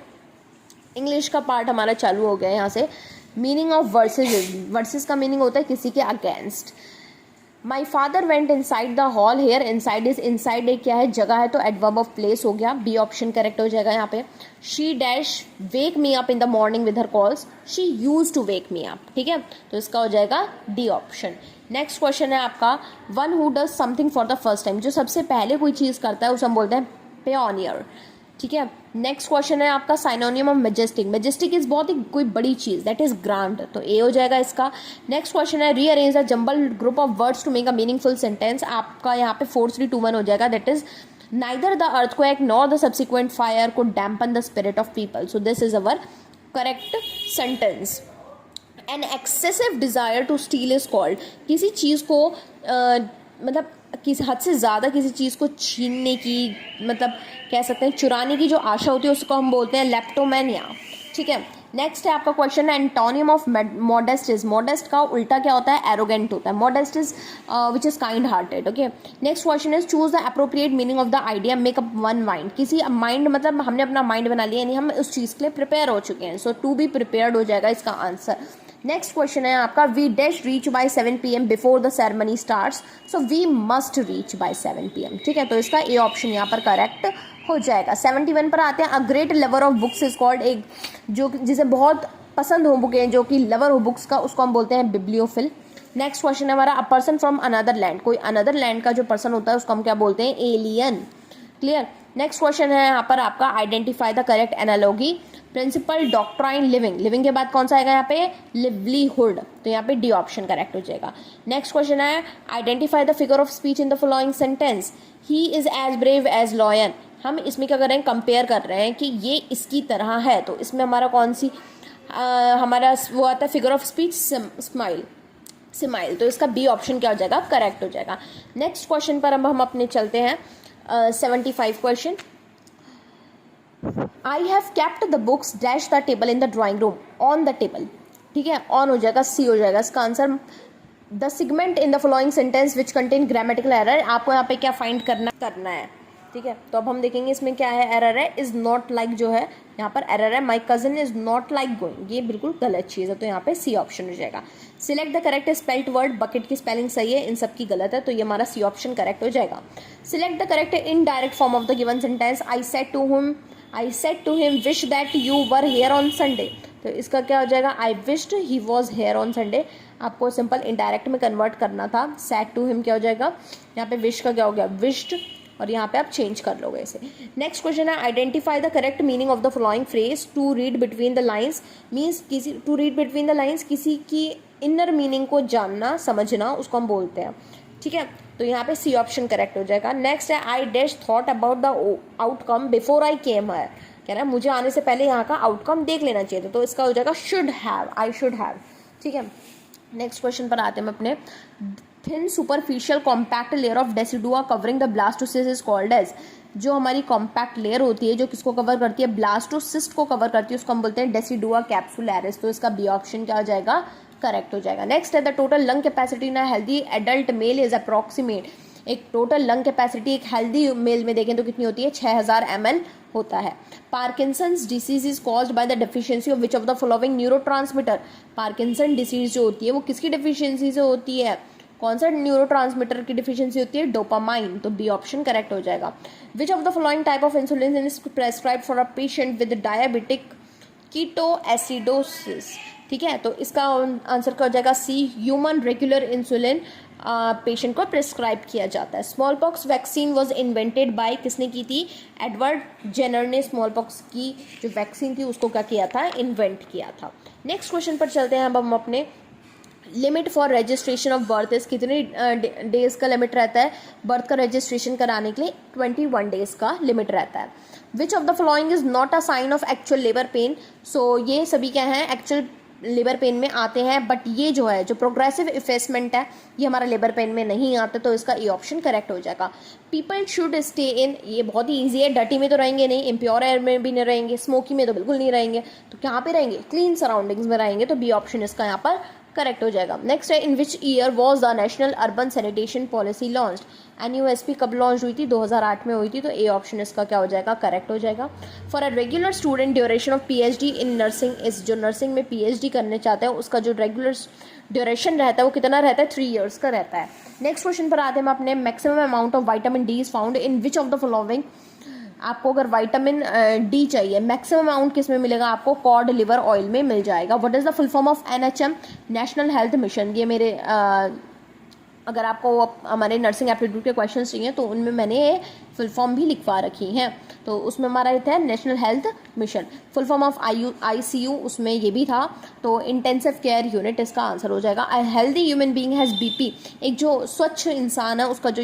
इंग्लिश का पार्ट हमारा चालू हो गया है यहाँ से। मीनिंग ऑफ वर्सेज, वर्सेज का मीनिंग होता है किसी के against. My father went inside the hall, here inside is, inside एक क्या है, जगह है, तो एडवर्ब ऑफ प्लेस हो गया, बी ऑप्शन करेक्ट हो जाएगा यहाँ पे। She dash wake me up in the morning with her calls, she use to wake me up, ठीक है, तो इसका हो जाएगा डी ऑप्शन। नेक्स्ट क्वेश्चन है आपका, one who does something for the first time, जो सबसे पहले कोई चीज़ करता है उसे हम बोलते हैं पेओनियर, ठीक है। नेक्स्ट क्वेश्चन है आपका, synonym of majestic, majestic is बहुत ही कोई बड़ी चीज, दैट इज ग्रांड, तो ए हो जाएगा इसका। नेक्स्ट क्वेश्चन है, rearrange the jumble group of words to make a meaningful sentence, आपका यहाँ पे 4 3 2 1 हो जाएगा, that is neither the earthquake nor the subsequent fire could dampen the spirit of people, so this is our correct sentence. An excessive desire to steal is called, किसी चीज़ को मतलब किसी हद से ज़्यादा किसी चीज़ को छीनने की, मतलब कह सकते हैं चुराने की जो आशा होती है उसको हम बोलते हैं लेप्टोमैनिया, ठीक है। नेक्स्ट है आपका क्वेश्चन है, antonym of modest is, modest का उल्टा क्या होता है, एरोगेंट होता है, modest is which is kind hearted, okay. Next question is, choose the appropriate meaning of the idea, make up one mind, किसी माइंड मतलब हमने अपना माइंड बना लिया, यानी हम उस चीज़ के लिए प्रिपेयर हो चुके हैं, सो टू बी प्रिपेयर्ड हो जाएगा इसका आंसर। नेक्स्ट क्वेश्चन है आपका, we dash reach by 7 PM before the ceremony starts, so we must reach by 7 PM, ठीक है, तो इसका ए ऑप्शन यहाँ पर करेक्ट हो जाएगा। 71 पर आते हैं, a great lover of books is called, एक जो जिसे बहुत पसंद हो बुकें, जो कि लवर हो बुक्स का, उसको हम बोलते हैं बिब्लियोफिल। नेक्स्ट क्वेश्चन है हमारा, a person from another land, कोई अनदर लैंड का जो पर्सन होता है उसको हम क्या बोलते हैं, एलियन, क्लियर। नेक्स्ट क्वेश्चन है यहाँ पर आपका, identify the correct analogy, principle doctrine living, living के बाद कौन सा आएगा यहाँ पे, लिवलीहुड, तो यहाँ पे डी ऑप्शन करेक्ट हो जाएगा। नेक्स्ट क्वेश्चन है, identify the figure of speech in the following sentence, he is as brave as lion, हम इसमें क्या कर रहे हैं, कंपेयर कर रहे हैं कि ये इसकी तरह है, तो इसमें हमारा कौन सी हमारा वो आता है figure of speech, smile, smile, तो इसका बी ऑप्शन क्या हो जाएगा, करेक्ट हो जाएगा। नेक्स्ट क्वेश्चन पर अब हम अपने चलते हैं, 75 question, I have kept the books dash the table in the drawing room, on the table, ठीक है, ऑन हो जाएगा, सी हो जाएगा इसका answer. The segment in the following sentence which contain grammatical error, आपको यहाँ पे क्या फाइंड करना है, ठीक है, तो अब हम देखेंगे इसमें क्या है, एरर है, इज नॉट लाइक जो है यहाँ पर एरर है, my cousin is not like going, ये बिल्कुल गलत चीज़ है, तो यहाँ पे सी ऑप्शन हो जाएगा। Select the correct spelt word, bucket की स्पेलिंग सही है, इन सब की गलत है, तो ये हमारा सी ऑप्शन करेक्ट हो जाएगा। Select the correct indirect form of the given sentence, I said to him wish that you were here on Sunday, तो इसका क्या हो जाएगा, I wished he was here on Sunday, आपको सिंपल इनडायरेक्ट में convert करना था, सेड टू हिम क्या हो जाएगा, यहाँ पे विश का क्या हो गया, विश्ड, और यहाँ पे आप चेंज कर लोगे इसे। नेक्स्ट क्वेश्चन है, identify the correct meaning of the following phrase, to read between the lines means, किसी to read between the lines किसी की इनर मीनिंग को जानना समझना, उसको हम बोलते हैं, ठीक है, तो यहाँ पे सी ऑप्शन करेक्ट हो जाएगा। नेक्स्ट है, I dash thought about the outcome before I came here, कह रहा है मुझे आने से पहले यहाँ का आउटकम देख लेना चाहिए था, तो इसका हो जाएगा should have, I should have, ठीक है। नेक्स्ट क्वेश्चन पर आते हैं हम अपने, thin superficial compact layer of decidua covering the blastocyst is called as, जो हमारी कॉम्पैक्ट लेयर होती है जो किसको कवर करती है, ब्लास्टोसिस्ट को कवर करती है, उसको हम बोलते हैं डेसिडुआ कैप्सुलैरिस, तो इसका बी ऑप्शन क्या हो जाएगा, करेक्ट हो जाएगा। नेक्स्ट है, the total lung capacity in a healthy adult mail is approximate, एक टोटल लंग कैपेसिटी एक हेल्दी मेल में देखें तो कितनी होती है, 6000 ml होता है। Parkinson's disease is caused by the deficiency of which of the following neurotransmitter, Parkinson disease जो होती है वो किसकी डेफिशिएंसी से होती है, कौन सा न्यूरोट्रांसमीटर की डिफिशिएंसी होती है, डोपामाइन, तो बी ऑप्शन करेक्ट हो जाएगा। विच of the following type of insulin is prescribe for a patient with diabetic ketoacidosis, ठीक है, तो इसका आंसर क्या हो जाएगा, सी, ह्यूमन रेगुलर इंसुलिन पेशेंट को प्रिस्क्राइब किया जाता है। Small pox vaccine was invented by, किसने की थी, एडवर्ड जेनर ने स्मॉल पॉक्स की जो वैक्सीन थी उसको क्या किया था, इन्वेंट किया था। नेक्स्ट क्वेश्चन पर चलते हैं अब हम अपने, limit for registration of birth is कितने डेज़ का लिमिट रहता है बर्थ का रजिस्ट्रेशन कराने के लिए? 21 डेज़ का लिमिट रहता है। Which of the following is not a sign of actual labour pain? So ये सभी क्या हैं, एक्चुअल लेबर पेन में आते हैं, बट ये जो है जो प्रोग्रेसिव इफेसमेंट है ये हमारा लेबर पेन में नहीं आता, तो इसका ये ऑप्शन करेक्ट हो जाएगा। पीपल शुड स्टे इन, ये बहुत ही ईजी है, डर्टी में तो रहेंगे नहीं, इम्प्योर एयर में भी नहीं रहेंगे, स्मोकी में तो बिल्कुल नहीं रहेंगे, तो कहाँ पे रहेंगे? क्लीन सराउंडिंग्स में रहेंगे, तो बी ऑप्शन इसका यहाँ पर करेक्ट हो जाएगा। नेक्स्ट है, in which year was the national urban sanitation policy launched? NUSP कब लॉन्च हुई थी? 2008 में हुई थी, तो ए ऑप्शन इसका क्या हो जाएगा? करेक्ट हो जाएगा। For a regular student duration of PhD in nursing is, जो नर्सिंग में PhD करने चाहते हैं उसका जो रेगुलर ड्यूरेशन रहता है वो कितना रहता है? 3 years का रहता है। नेक्स्ट क्वेश्चन पर आते हैं हम अपने, maximum amount of vitamin D is found in which of the following? आपको अगर विटामिन D चाहिए, मैक्सिमम अमाउंट किस में मिलेगा आपको? कॉड लिवर ऑयल में मिल जाएगा। What is the full form of NHM? National health mission. ये मेरे अगर आपको हमारे नर्सिंग एप्टीट्यूड के क्वेश्चंस चाहिए तो उनमें मैंने फुल फॉर्म भी लिखवा रखी हैं, तो उसमें हमारा ये था national health mission. Full form of ICU उसमें ये भी था, तो इंटेंसिव केयर यूनिट इसका आंसर हो जाएगा। A healthy human being has BP, एक जो स्वच्छ इंसान है उसका जो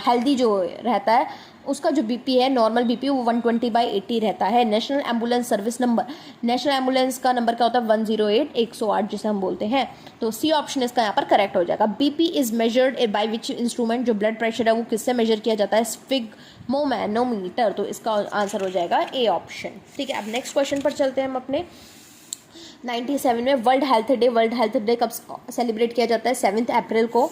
हेल्दी जो रहता है उसका जो BP है, नॉर्मल BP, वो 120/80 रहता है। National ambulance service number, national ambulance का नंबर क्या होता है? 108, 108 जिसे हम बोलते हैं, तो सी ऑप्शन इसका यहाँ पर करेक्ट हो जाएगा। BP is measured by which instrument? जो ब्लड प्रेशर है वो किससे मेजर किया जाता है? स्फिग्मोमैनोमीटर, तो इसका आंसर हो जाएगा ए ऑप्शन। ठीक है, अब नेक्स्ट क्वेश्चन पर चलते हैं हम अपने। 97 में world health day, world health day कब सेलिब्रेट किया जाता है? 7 अप्रैल को।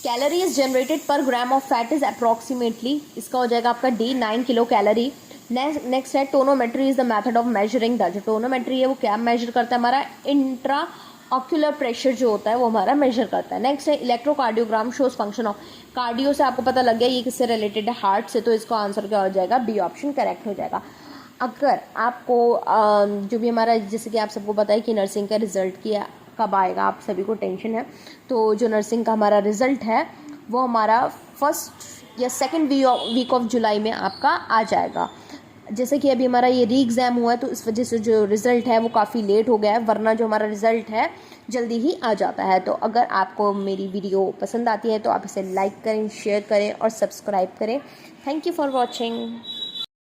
कैलोरीज जनरेटेड पर gram of fat is approximately, इसका हो जाएगा आपका D, 9 किलो कैलोरी। नेक्स्ट है, tonometry is the method of measuring the, जो टोनोमेट्री है वो क्या मेजर करता है? हमारा इंट्रा ऑक्यूलर प्रेशर जो होता है वो हमारा मेजर करता है। नेक्स्ट है, electrocardiogram shows function of, cardio से आपको पता लग गया ये किससे रिलेटेड है? हार्ट से, तो इसका आंसर क्या हो जाएगा? बी ऑप्शन करेक्ट हो जाएगा। अगर आपको जो भी हमारा, जैसे कि आप सबको पता है कि नर्सिंग का रिजल्ट किया कब आएगा, आप सभी को टेंशन है, तो जो नर्सिंग का हमारा रिजल्ट है वो हमारा 1st या 2nd वीक ऑफ जुलाई में आपका आ जाएगा। जैसे कि अभी हमारा ये री एग्ज़ाम हुआ है तो इस वजह से जो रिज़ल्ट है वो काफ़ी लेट हो गया है, वरना जो हमारा रिज़ल्ट है जल्दी ही आ जाता है। तो अगर आपको मेरी वीडियो पसंद आती है तो आप इसे लाइक करें, शेयर करें और सब्सक्राइब करें। Thank you for watching.